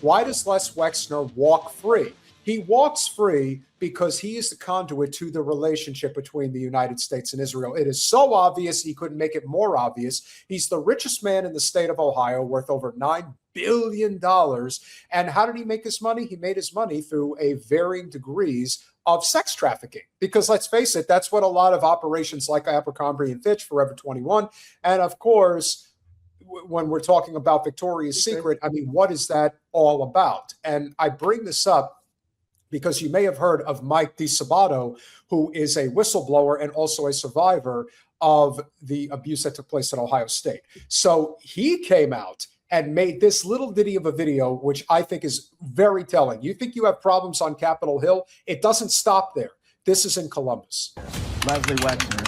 Why does Les Wexner walk free? He walks free because he is the conduit to the relationship between the United States and Israel. It is so obvious, he couldn't make it more obvious. He's the richest man in the state of Ohio, worth over $9 billion. And how did he make his money? He made his money through a varying degrees of sex trafficking. Because let's face it, that's what a lot of operations like Abercrombie and Fitch, Forever 21, and of course, when we're talking about Victoria's Secret, I mean, what is that all about? And I bring this up because you may have heard of Mike DiSabato, who is a whistleblower and also a survivor of the abuse that took place at Ohio State. So he came out and made this little ditty of a video, which I think is very telling. You think you have problems on Capitol Hill? It doesn't stop there. This is in Columbus. Leslie Wexner,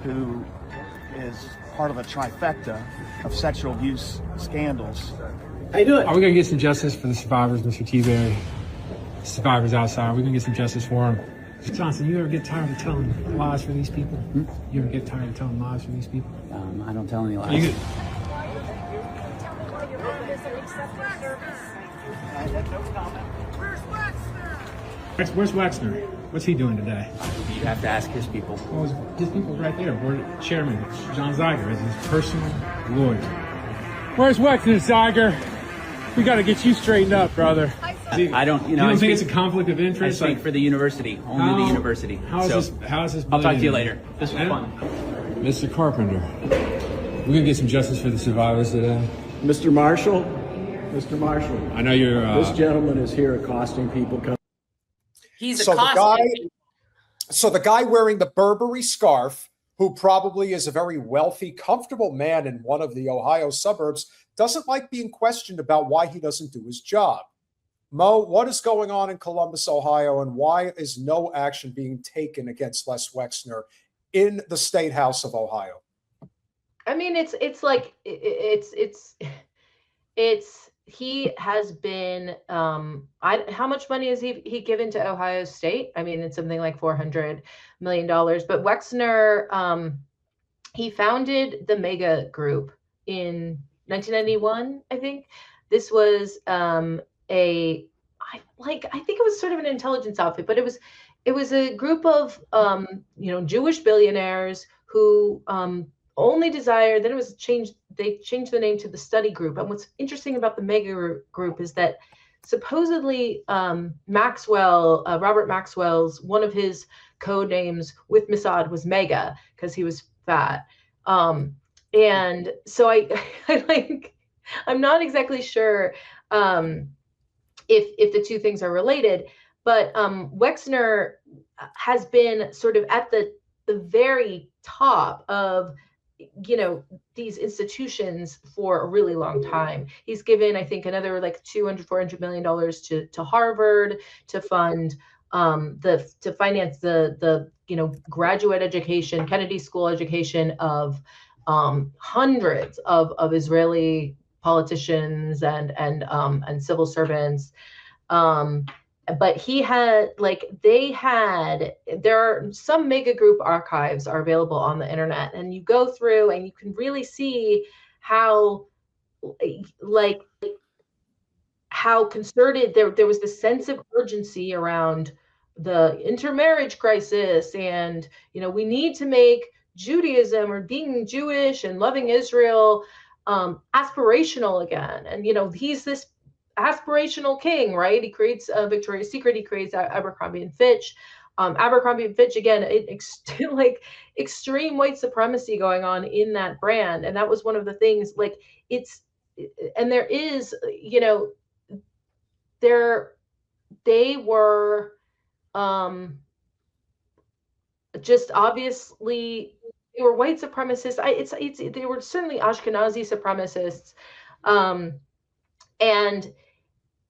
who is part of a trifecta of sexual abuse scandals. How you doing? Are we going to get some justice for the survivors, Mr. T-Berry? Survivors outside, we're going to get some justice for them. Johnson, you ever get tired of telling lies for these people? You ever get tired of telling lies for these people? I don't tell any lies. Where's Wexner? What's he doing today? You have to ask his people. Well, his people's right there. Board Chairman John Zeiger is his personal lawyer. Where's Wexner, Zeiger? We got to get you straightened up, brother. I don't, You don't think it's a conflict of interest? I speak for the university, only the university. How is this? I'll talk to you later. This was fun. Mr. Carpenter, we're going to get some justice for the survivors today. Mr. Marshall, I know you're... this gentleman is here accosting people. He's So accosting. the guy wearing the Burberry scarf, who probably is a very wealthy, comfortable man in one of the Ohio suburbs, doesn't like being questioned about why he doesn't do his job. Mo, what is going on in Columbus, Ohio, and why is no action being taken against Les Wexner in the State House of Ohio? I mean, he has been, how much money has he given to Ohio State? I mean, it's something like $400 million, but Wexner, he founded the Mega Group in 1991, I think. This was, I think it was sort of an intelligence outfit, but it was a group of Jewish billionaires who only desired. Then they changed the name to the Study Group. And what's interesting about the Mega Group is that supposedly Robert Maxwell's, one of his code names with Mossad was Mega because he was fat. And so I'm not exactly sure if the two things are related, but Wexner has been sort of at the very top of these institutions for a really long time. He's given, I think, another like $400 million to Harvard to fund to finance the graduate education, Kennedy School education of hundreds of Israeli politicians and civil servants. But there are some Mega Group archives are available on the internet, and you go through and you can really see how concerted there was this sense of urgency around the intermarriage crisis, and we need to make Judaism or being Jewish and loving Israel aspirational again. And he's this aspirational king, right? He creates Victoria's Secret. He creates Abercrombie and Fitch. Abercrombie and Fitch, again, extreme white supremacy going on in that brand, and that was one of the things. They were just obviously. They were white supremacists. They were certainly Ashkenazi supremacists, and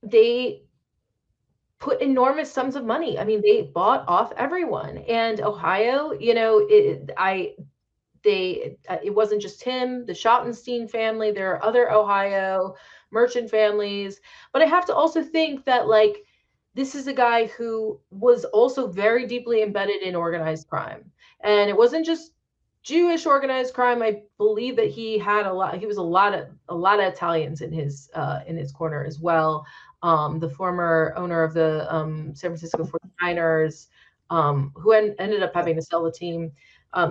they put enormous sums of money. I mean, they bought off everyone. And Ohio, it wasn't just him. The Schottenstein family. There are other Ohio merchant families. But I have to also think that this is a guy who was also very deeply embedded in organized crime, and it wasn't just Jewish organized crime. I believe that he had a lot. He was a lot of Italians in his corner as well. The former owner of the San Francisco 49ers, who ended up having to sell the team.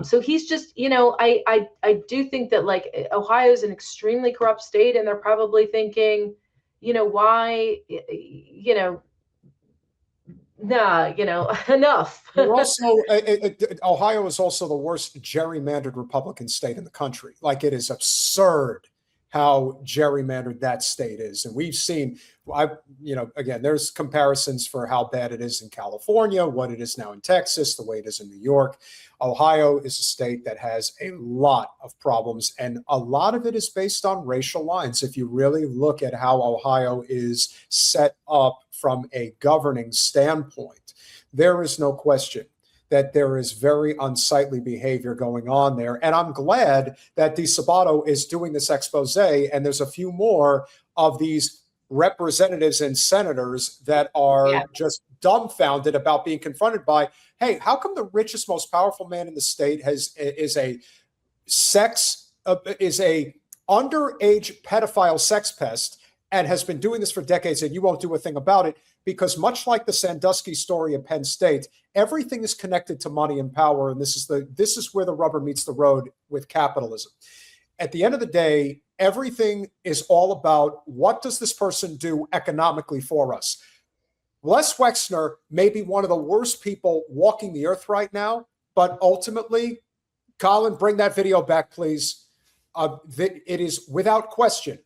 So he's just, I do think that like Ohio is an extremely corrupt state, and they're probably thinking, why, nah, enough. We're also, Ohio is also the worst gerrymandered Republican state in the country. Like, it is absurd how gerrymandered that state is. And we've seen, again, there's comparisons for how bad it is in California, what it is now in Texas, the way it is in New York. Ohio is a state that has a lot of problems, and a lot of it is based on racial lines. If you really look at how Ohio is set up from a governing standpoint, there is no question that there is very unsightly behavior going on there. And I'm glad that DeSabato is doing this expose, and there's a few more of these representatives and senators that are just dumbfounded about being confronted by, hey, how come the richest, most powerful man in the state is a underage pedophile sex pest and has been doing this for decades, and you won't do a thing about it? Because much like the Sandusky story at Penn State, everything is connected to money and power, and this is where the rubber meets the road with capitalism. At the end of the day, everything is all about, what does this person do economically for us? Les Wexner may be one of the worst people walking the earth right now, but ultimately, Colin, bring that video back, please. It is without question,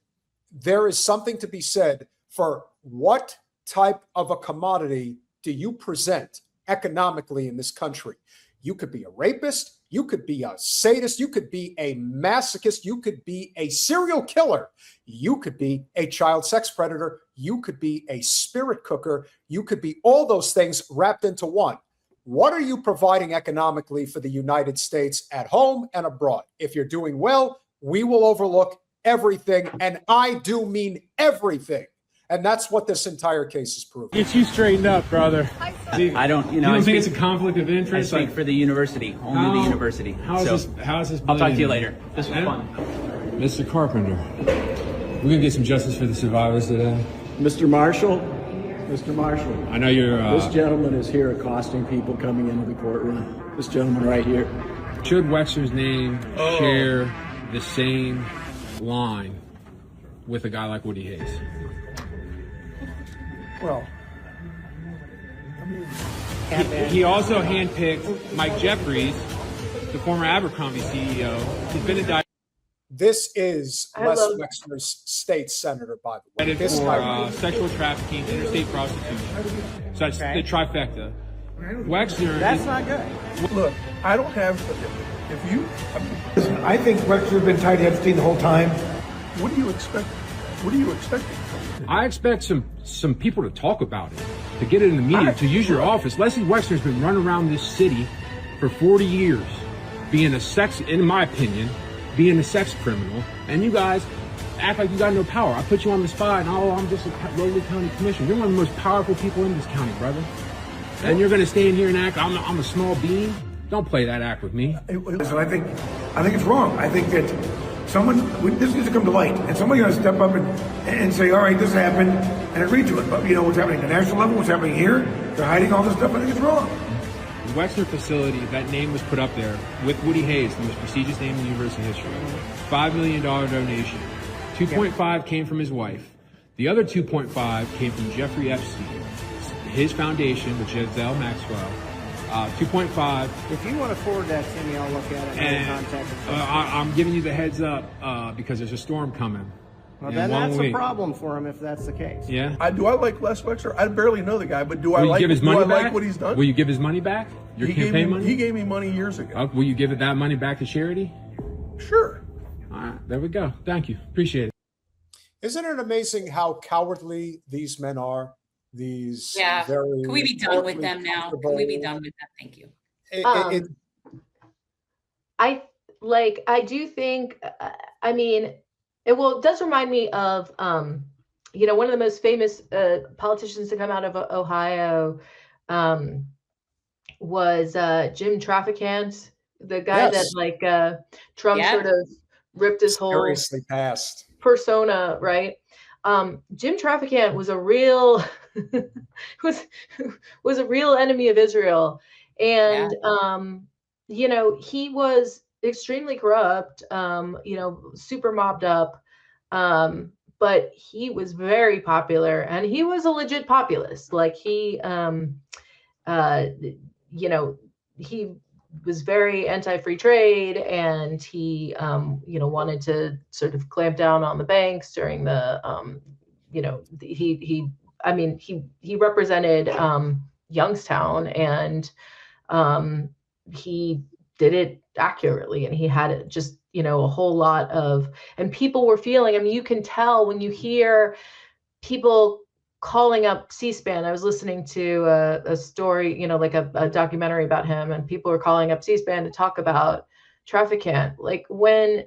there is something to be said for what type of a commodity do you present economically in this country. You could be a rapist, you could be a sadist, you could be a masochist, you could be a serial killer, you could be a child sex predator, you could be a spirit cooker, you could be all those things wrapped into one. What are you providing economically for the United States at home and abroad? If you're doing well, we will overlook everything, and I do mean everything. And that's what this entire case is proving. Get you straightened up, brother. I don't, You don't think it's a conflict of I interest? speak for the university, only the university. How is this? I'll talk to you later. This was fun. Mr. Carpenter, we're gonna get some justice for the survivors today. Mr. Marshall, I know you're. this gentleman is here accosting people coming into the courtroom. This gentleman right here. Should Wexner's name share the same line with a guy like Woody Hayes? Well, He also handpicked Mike Jeffries, the former Abercrombie CEO. He's been indicted This is Les Wexner's state senator, by the way. This for sexual trafficking, interstate prostitution. So that's the trifecta. Wexner. That's not good. Look, I don't have. If you, listen, I think Wexner's been tied to Epstein the whole time. What do you expect? What are you expecting? I expect some people to talk about it, to get it in the media, to use your office. Leslie Wexner's been running around this city for 40 years, being in my opinion, being a sex criminal, and you guys act like you got no power. I put you on the spot, and I'm just a lowly county commissioner. You're one of the most powerful people in this county, brother. And you're gonna stand here and act, I'm a small bean? Don't play that act with me. Listen, I think it's wrong. I think that this needs to come to light, and somebody's going to step up and say, all right, this happened, and agree to it. But what's happening at the national level, what's happening here, they're hiding all this stuff. I think it's wrong. The Wexner facility, that name was put up there with Woody Hayes, the most prestigious name in university history. $5 million donation. 2.5 came from his wife. The other 2.5 came from Jeffrey Epstein, his foundation, with Giselle Maxwell. 2.5. If you want to forward that to me, I'll look at it. And I'm giving you the heads up because there's a storm coming. Well, then that's a problem for him if that's the case. Yeah. Do I like Les Wexner? I barely know the guy, but do I Will you like give his money back? like what he's done? Will you give his money back? Your campaign money? He gave me money years ago. Will you give that money back to charity? Sure. All right, there we go. Thank you. Appreciate it. Isn't it amazing how cowardly these men are? These Can we be done with them now? Can we be done with that? Thank you. I do think, I mean, it does remind me of, one of the most famous politicians to come out of Ohio was Jim Trafficant, the guy that Yes. like Trump Yep. sort of ripped his whole Seriously passed. persona, right? Jim Traficant was a real was a real enemy of Israel, and you know, he was extremely corrupt, you know, super mobbed up, but he was very popular, and he was a legit populist. Like he, uh, you know, he was very anti-free trade, and he, you know, wanted to sort of clamp down on the banks during the, you know, I mean, he represented Youngstown, and he did it accurately, and he had just, you know, a whole lot of, and people were feeling. I mean, you can tell when you hear people calling up C-SPAN. I was listening to a story, you know, like a documentary about him, and people were calling up C-SPAN to talk about Traficant. Like when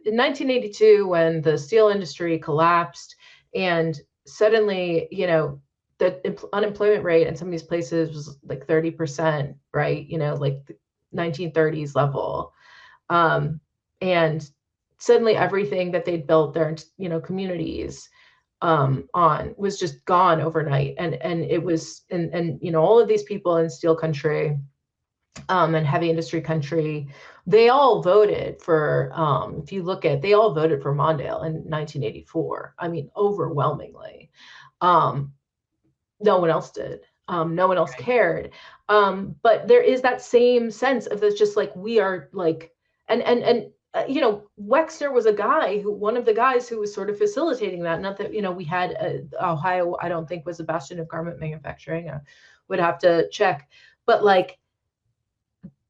in 1982, when the steel industry collapsed, and suddenly, you know, the unemployment rate in some of these places was like 30%, right? You know, like the 1930s level. And suddenly everything that they'd built their, you know, communities on was just gone overnight. And it was, and you know, all of these people in steel country, and heavy industry country, they all voted for, if you look at, they all voted for Mondale in 1984. I mean, overwhelmingly. No one else did. No one else cared. But there is that same sense of this, just like we are like, and you know, Wexner was a guy who, one of the guys who was sort of facilitating that. Not that, you know, we had Ohio, I don't think was a bastion of garment manufacturing. I would have to check, but like,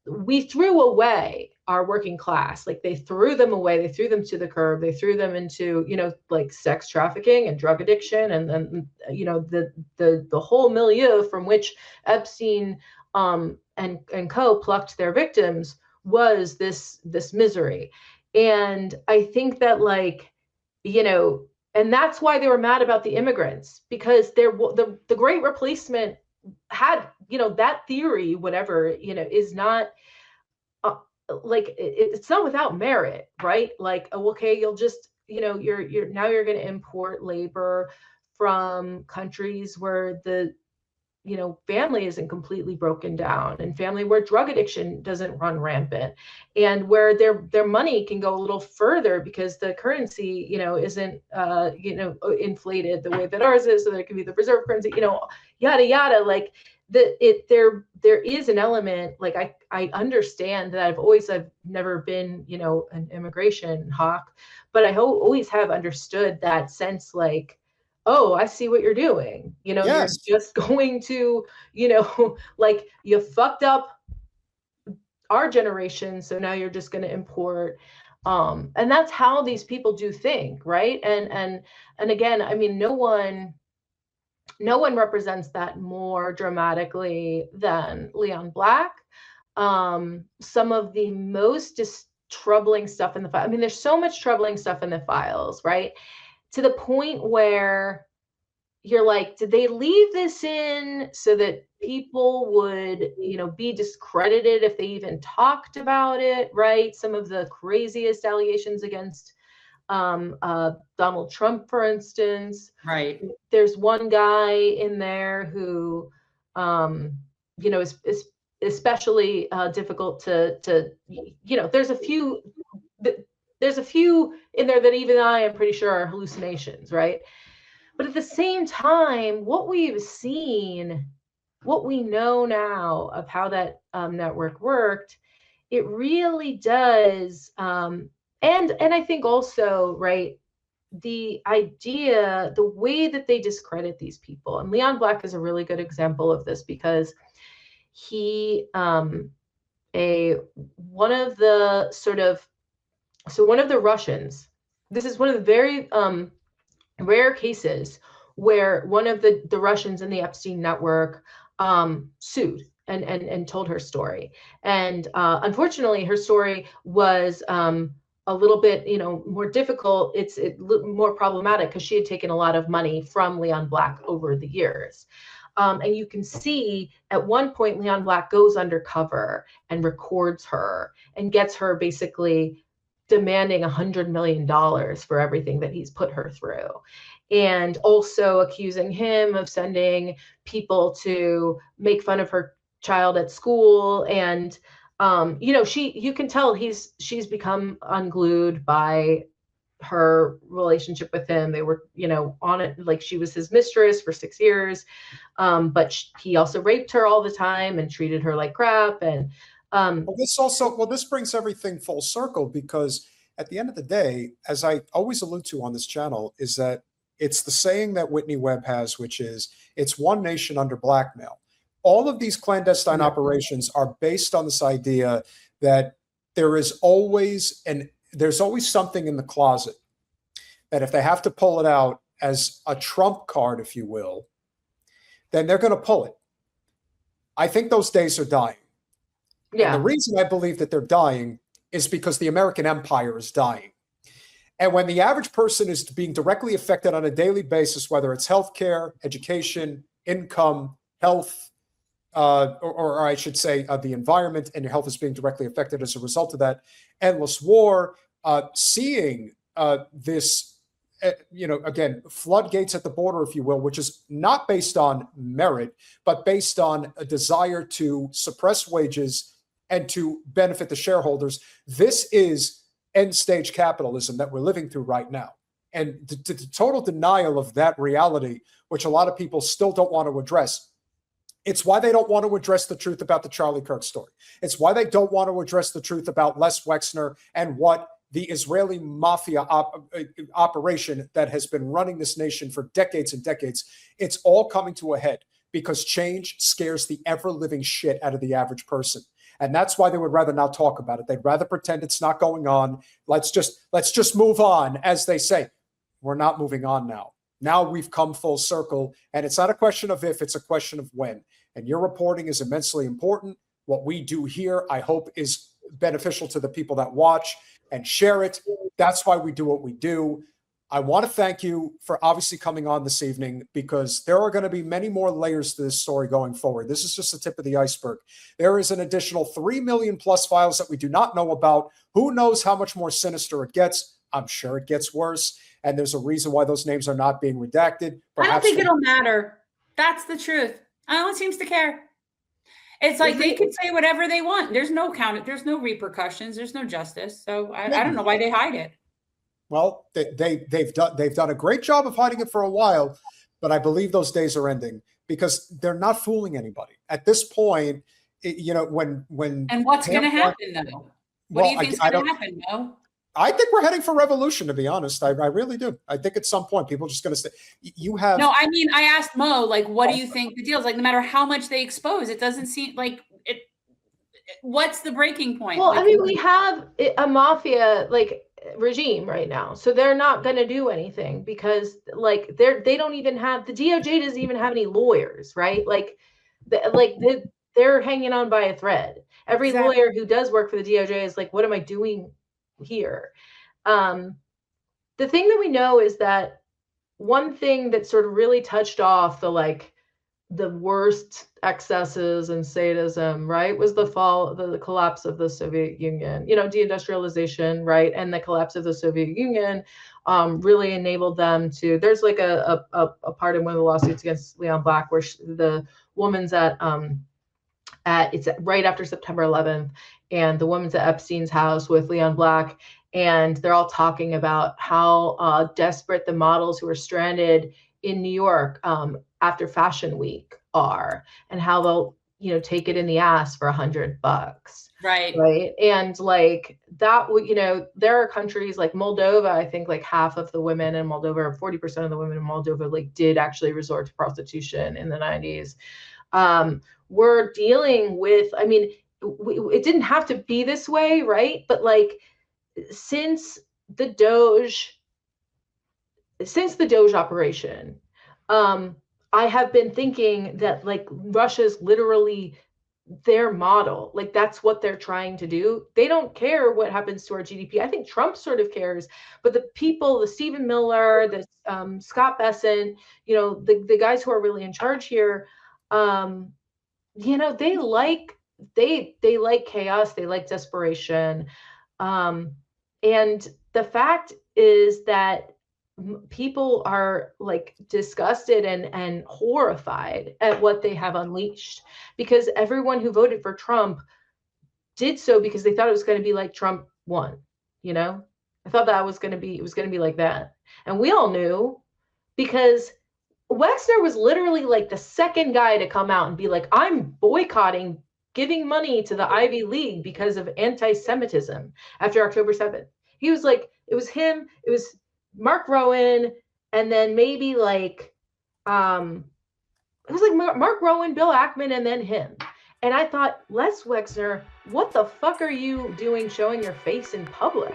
we threw away our working class. Like they threw them away, they threw them to the curb, they threw them into, you know, like sex trafficking and drug addiction, and then, you know, the whole milieu from which Epstein and co plucked their victims was this misery. And I think that, like, you know, and that's why they were mad about the immigrants, because the great replacement had, you know, that theory, whatever, you know, is not like it's not without merit, right? Like, oh, okay, you'll just, you know, you're now you're going to import labor from countries where the, you know, family isn't completely broken down, and family where drug addiction doesn't run rampant, and where their money can go a little further because the currency, you know, isn't you know, inflated the way that ours is, so there can be the reserve currency, you know, yada yada. Like there is an element, like I understand that I've never been, you know, an immigration hawk, but I always have understood that sense, like, oh, I see what you're doing. You know, Yes. you're just going to, you know, like you fucked up our generation, so now you're just going to import. And that's how these people do think, right? And again, I mean, no one represents that more dramatically than Leon Black. Some of the most troubling stuff in the file. I mean, there's so much troubling stuff in the files, right? To the point where you're like, did they leave this in so that people would, you know, be discredited if they even talked about it, right? Some of the craziest allegations against Donald Trump, for instance. Right. There's one guy in there who, you know, is especially difficult to, you know, there's a few in there that even I am pretty sure are hallucinations, right? But at the same time, what we've seen, what we know now of how that network worked, it really does. And I think also, right, the idea, the way that they discredit these people, and Leon Black is a really good example of this, because he, one of the Russians, this is one of the very rare cases where one of the Russians in the Epstein network sued and told her story. And unfortunately, her story was a little bit, you know, more difficult. It's more problematic because she had taken a lot of money from Leon Black over the years. And you can see at one point, Leon Black goes undercover and records her and gets her basically demanding $100 million for everything that he's put her through. And also accusing him of sending people to make fun of her child at school. And you can tell she's become unglued by her relationship with him. They were, on it, like she was his mistress for 6 years. But he also raped her all the time and treated her like crap. And this brings everything full circle, because at the end of the day, as I always allude to on this channel, is that it's the saying that Whitney Webb has, which is, it's one nation under blackmail. All of these clandestine operations are based on this idea that there's always something in the closet that if they have to pull it out as a trump card, if you will, then they're going to pull it. I think those days are dying. Yeah. And the reason I believe that they're dying is because the American empire is dying. And when the average person is being directly affected on a daily basis, whether it's healthcare, education, income, health, or I should say the environment, and your health is being directly affected as a result of that endless war, seeing this, again, floodgates at the border, if you will, which is not based on merit, but based on a desire to suppress wages and to benefit the shareholders. This is end stage capitalism that we're living through right now. And the total denial of that reality, which a lot of people still don't want to address. It's why they don't want to address the truth about the Charlie Kirk story. It's why they don't want to address the truth about Les Wexner and what the Israeli mafia operation that has been running this nation for decades and decades. It's all coming to a head because change scares the ever-living shit out of the average person. And that's why they would rather not talk about it. They'd rather pretend it's not going on. Let's just move on, as they say. We're not moving on now. Now we've come full circle, and it's not a question of if, it's a question of when. And your reporting is immensely important. What we do here, I hope, is beneficial to the people that watch and share it. That's why we do what we do. I want to thank you for obviously coming on this evening, because there are going to be many more layers to this story going forward. This is just the tip of the iceberg. There is an additional 3 million plus files that we do not know about. Who knows how much more sinister it gets? I'm sure it gets worse. And there's a reason why those names are not being redacted. I don't think it'll matter. That's the truth. No one seems to care. It's like they could say whatever they want. There's no there's no repercussions. There's no justice. So I don't know why they hide it. Well, they've done a great job of hiding it for a while, but I believe those days are ending because they're not fooling anybody at this point. When and what's going to happen though? What do you think is going to happen, Mo? I think we're heading for revolution, to be honest. I really do. I think at some point people are just going to say, you have. No, I mean, I asked Mo, like, what do you think the deal is? Like, no matter how much they expose, it doesn't seem like it. What's the breaking point? Well, like, I mean, we have a mafia regime right now, so they're not going to do anything because they don't even have, the DOJ doesn't even have any lawyers, right? They're hanging on by a thread. Every lawyer who does work for the DOJ is like, what am I doing here? The thing that we know is that one thing that sort of really touched off the worst excesses and sadism, right, was the collapse of the Soviet Union, deindustrialization, right, and the collapse of the Soviet Union really enabled them to. There's a part in one of the lawsuits against Leon Black where the woman's it's right after September 11th, and the woman's at Epstein's house with Leon Black, and they're all talking about how desperate the models who are stranded in New York after Fashion Week are, and how they'll take it in the ass for $100. Right. And that, there are countries like Moldova. I think half of the women in Moldova, or 40% of the women in Moldova, did actually resort to prostitution in the 90s. We're dealing with, I mean, it didn't have to be this way, right? But since the Doge operation, I have been thinking that Russia's literally their model. That's what they're trying to do. They don't care what happens to our GDP. I think Trump sort of cares, but the people, the Stephen Miller, the Scott Bessent, the guys who are really in charge here, They like chaos, they like desperation. And the fact is that people are like disgusted and horrified at what they have unleashed, because everyone who voted for Trump did so because they thought it was going to be like Trump won. I thought that it was going to be like that. And we all knew, because Wexner was literally like the second guy to come out and be like, I'm boycotting giving money to the Ivy League because of anti-Semitism after October 7th. He was like, it was him, it was Mark Rowan, and then maybe like, it was like Mark Rowan, Bill Ackman, and then him. And I thought, Les Wexner, what the fuck are you doing showing your face in public?